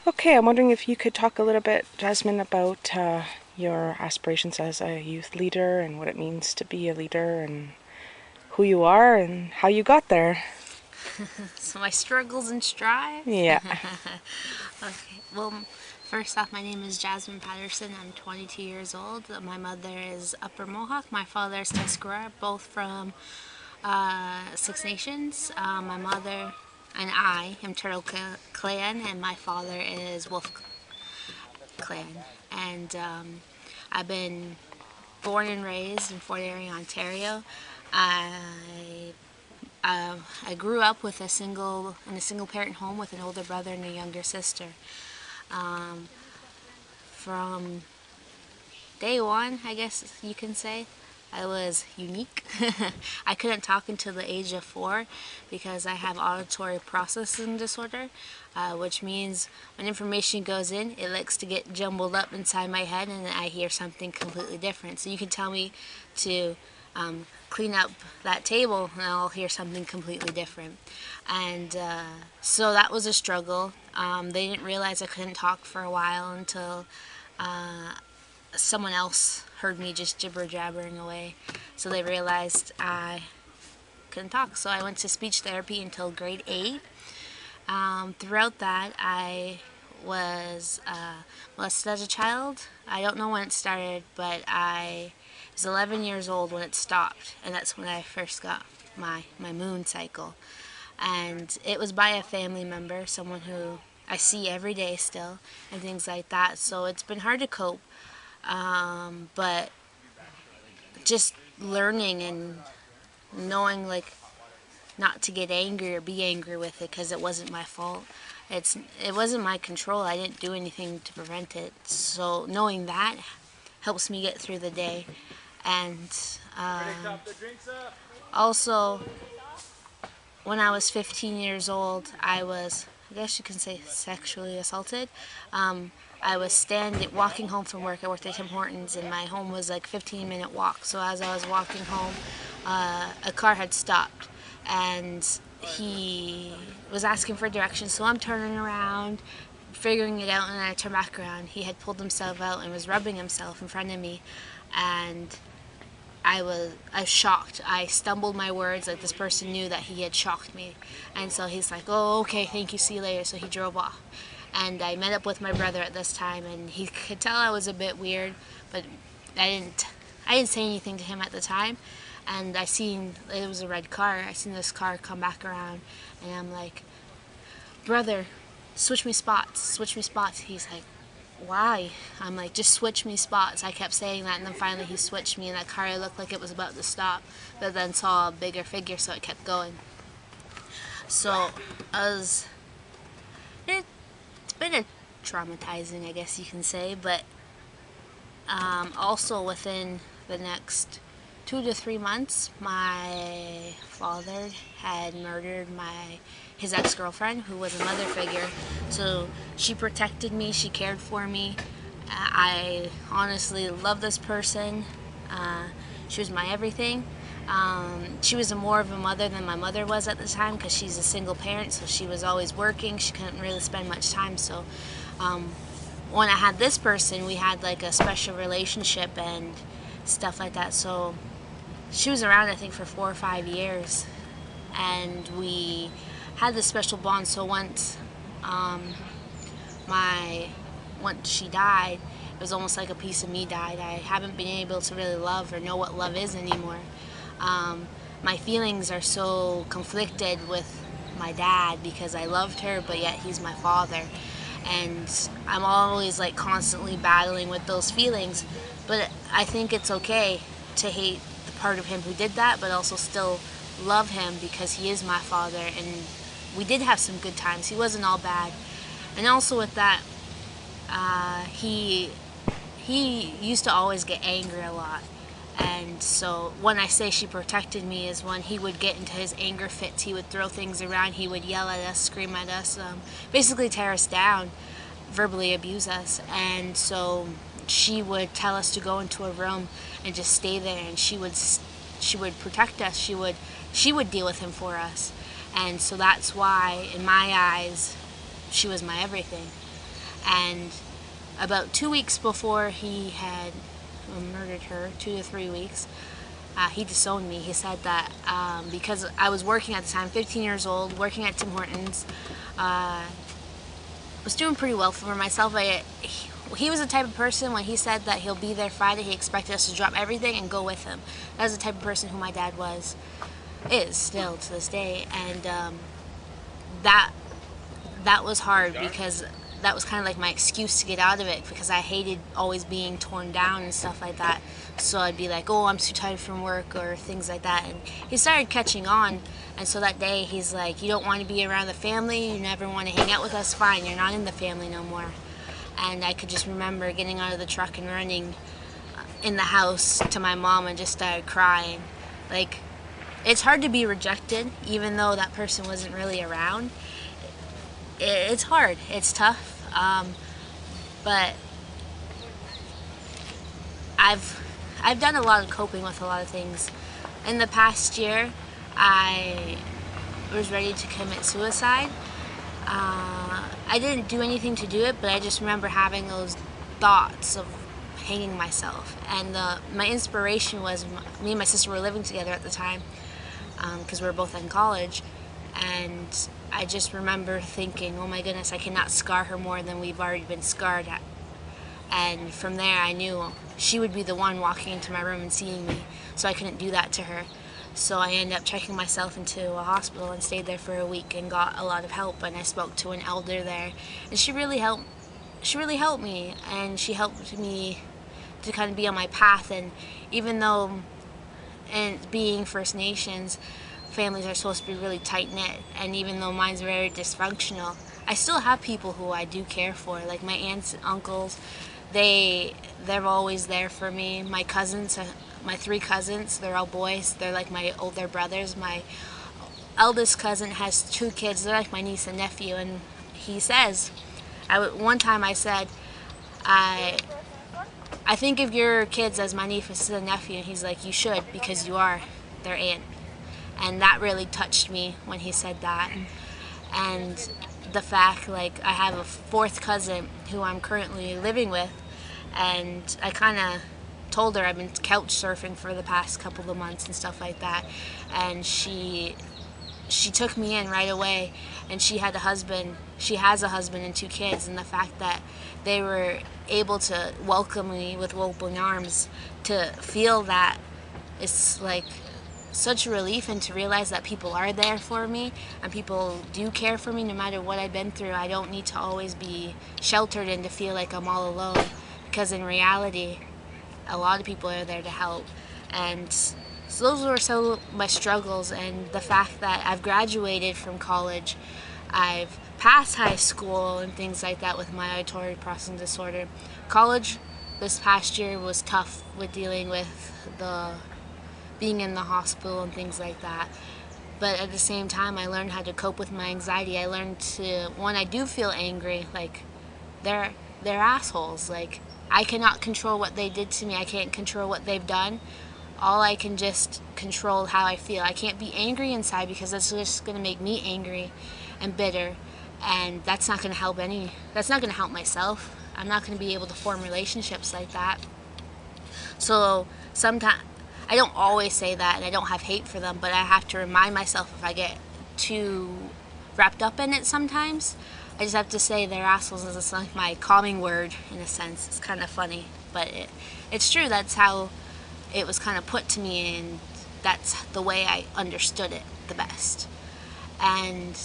Okay, I'm wondering if you could talk a little bit, Jasmine, about your aspirations as a youth leader and what it means to be a leader and who you are and how you got there. So my struggles and strives. Yeah. Okay. Well, first off, my name is Jasmine Patterson. I'm 22 years old. My mother is Upper Mohawk. My father is Tuscarora, both from Six Nations. My mother and I am Turtle Clan, and my father is Wolf Clan. And I've been born and raised in Fort Erie, Ontario. I I grew up with in a single parent home with an older brother and a younger sister. Um, from day one, I guess you can say, I was unique. I couldn't talk until the age of 4 because I have auditory processing disorder, which means when information goes in, it likes to get jumbled up inside my head and I hear something completely different. So you can tell me to clean up that table and I'll hear something completely different. And so that was a struggle. They didn't realize I couldn't talk for a while until someone else heard me just jibber jabbering away. So they realized I couldn't talk. So I went to speech therapy until grade 8. Throughout that, I was molested as a child. I don't know when it started, but I was 11 years old when it stopped, and that's when I first got my moon cycle. And it was by a family member, someone who I see every day still, and things like that. So it's been hard to cope, but just learning and knowing like not to get angry or be angry with it because it wasn't my fault. It wasn't my control. I didn't do anything to prevent it. So knowing that helps me get through the day. And also, when I was 15 years old, I was, I guess you can say, sexually assaulted. I was walking home from work. I worked at Tim Hortons, and my home was like 15-minute walk. So as I was walking home, a car had stopped, and he was asking for directions. So I'm turning around, figuring it out, and then I turn back around. He had pulled himself out and was rubbing himself in front of me, and I was shocked. I stumbled my words like this person knew that he had shocked me. And so he's like, "Oh, okay, thank you, see you later." So he drove off. And I met up with my brother at this time and he could tell I was a bit weird, but I didn't say anything to him at the time. And I seen it was a red car. I seen this car come back around and I'm like, "Brother, switch me spots, switch me spots." He's like, "Why?" I'm like, "Just switch me spots." I kept saying that, and then finally he switched me, and that car looked like it was about to stop, but then saw a bigger figure, so it kept going. So, as it's been a traumatizing, I guess you can say, but also within the next 2 to 3 months, my father had murdered his ex-girlfriend, who was a mother figure. So she protected me, she cared for me. I honestly love this person. She was my everything. She was more of a mother than my mother was at the time because she's a single parent, so she was always working. She couldn't really spend much time. So when I had this person, we had like a special relationship and stuff like that. So she was around, I think, for 4 or 5 years, and we had this special bond. So my once she died, it was almost like a piece of me died. I haven't been able to really love or know what love is anymore. My feelings are so conflicted with my dad because I loved her, but yet he's my father. And I'm always like constantly battling with those feelings. But I think it's okay to hate the part of him who did that, but also still love him because he is my father. And we did have some good times. He wasn't all bad. And also with that, he used to always get angry a lot. And so when I say she protected me is when he would get into his anger fits, he would throw things around, he would yell at us, scream at us, basically tear us down, verbally abuse us. And so she would tell us to go into a room and just stay there, and she would protect us. She would deal with him for us. And so that's why, in my eyes, she was my everything. And about 2 weeks before he had murdered her, 2 to 3 weeks, he disowned me. He said that because I was working at the time, 15 years old, working at Tim Hortons, was doing pretty well for myself. He was the type of person, when he said that he'll be there Friday, he expected us to drop everything and go with him. That was the type of person who my dad is still to this day. And that was hard, because that was kind of like my excuse to get out of it, because I hated always being torn down and stuff like that. So I'd be like, oh, I'm too tired from work, or things like that. And he started catching on. And so that day he's like, you don't want to be around the family, you never want to hang out with us, fine, you're not in the family no more. And I could just remember getting out of the truck and running in the house to my mom and just started crying. Like, it's hard to be rejected, even though that person wasn't really around. It's hard, it's tough, but I've done a lot of coping with a lot of things. In the past year, I was ready to commit suicide. I didn't do anything to do it, but I just remember having those thoughts of hanging myself. And my inspiration was, me and my sister were living together at the time, because we were both in college. And I just remember thinking, oh my goodness, I cannot scar her more than we've already been scarred at. And from there I knew she would be the one walking into my room and seeing me, so I couldn't do that to her. So I ended up checking myself into a hospital and stayed there for a week and got a lot of help. And I spoke to an elder there, and she really helped me, and she helped me to kind of be on my path. And even though, and being First Nations, families are supposed to be really tight-knit, and even though mine's very dysfunctional, I still have people who I do care for, like my aunts and uncles. They're always there for me. My cousins, my 3 cousins, they're all boys. They're like my older brothers. My eldest cousin has 2 kids. They're like my niece and nephew. And he says, one time I said, I think of your kids as my niece and nephew. And he's like, you should, because you are their aunt. And that really touched me when he said that. And the fact, like, I have a 4th cousin who I'm currently living with, and I kind of told her I've been couch surfing for the past couple of months and stuff like that, and she took me in right away. And she has a husband and 2 kids, and the fact that they were able to welcome me with open arms, to feel that, it's like such a relief, and to realize that people are there for me and people do care for me no matter what I've been through. I don't need to always be sheltered and to feel like I'm all alone, because in reality a lot of people are there to help. And so those were some of my struggles, and the fact that I've graduated from college, I've passed high school and things like that with my auditory processing disorder. College this past year was tough with dealing with being in the hospital and things like that. But at the same time, I learned how to cope with my anxiety. I learned to, when I do feel angry, like, they're assholes. Like, I cannot control what they did to me. I can't control what they've done. All I can just control how I feel. I can't be angry inside, because that's just going to make me angry and bitter. And that's not going to help that's not going to help myself. I'm not going to be able to form relationships like that. So sometimes, I don't always say that, and I don't have hate for them, but I have to remind myself if I get too wrapped up in it sometimes. I just have to say they're assholes, as it's like my calming word in a sense. It's kind of funny, but it's true. That's how it was kind of put to me, and that's the way I understood it the best. And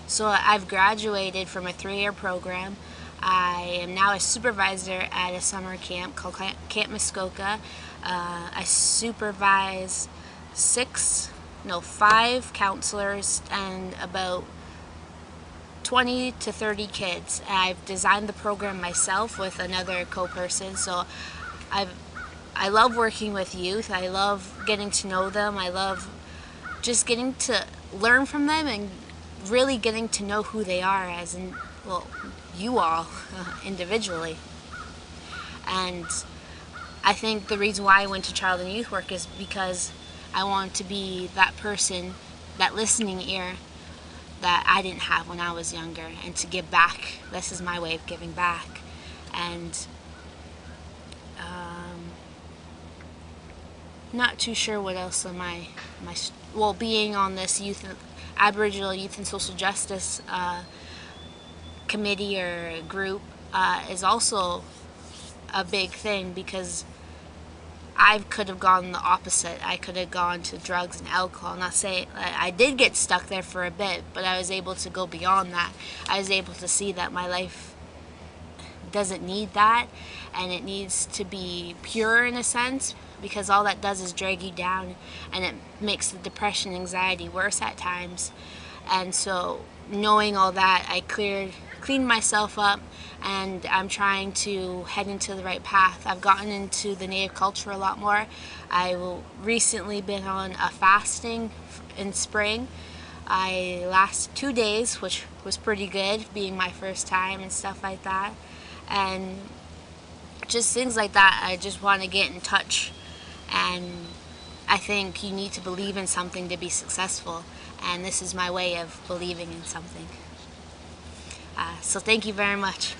so I've graduated from a 3-year program. I am now a supervisor at a summer camp called Camp Muskoka. I supervise 5 counselors and about 20 to 30 kids. I've designed the program myself with another co-person, so I love working with youth. I love getting to know them. I love just getting to learn from them and really getting to know who they are as you all individually. And I think the reason why I went to child and youth work is because I want to be that person, that listening ear that I didn't have when I was younger, and to give back. This is my way of giving back. And not too sure what else on well, being on this Aboriginal Youth and Social Justice committee or group is also a big thing, because I could have gone the opposite. I could have gone to drugs and alcohol. Not saying I did get stuck there for a bit, but I was able to go beyond that. I was able to see that my life doesn't need that, and it needs to be pure in a sense, because all that does is drag you down, and it makes the depression, anxiety worse at times. And so knowing all that, I cleaned myself up, and I'm trying to head into the right path. I've gotten into the Native culture a lot more. I've recently been on a fasting in spring. I lasted 2 days, which was pretty good, being my first time and stuff like that. And just things like that, I just want to get in touch. And I think you need to believe in something to be successful, and this is my way of believing in something. So thank you very much.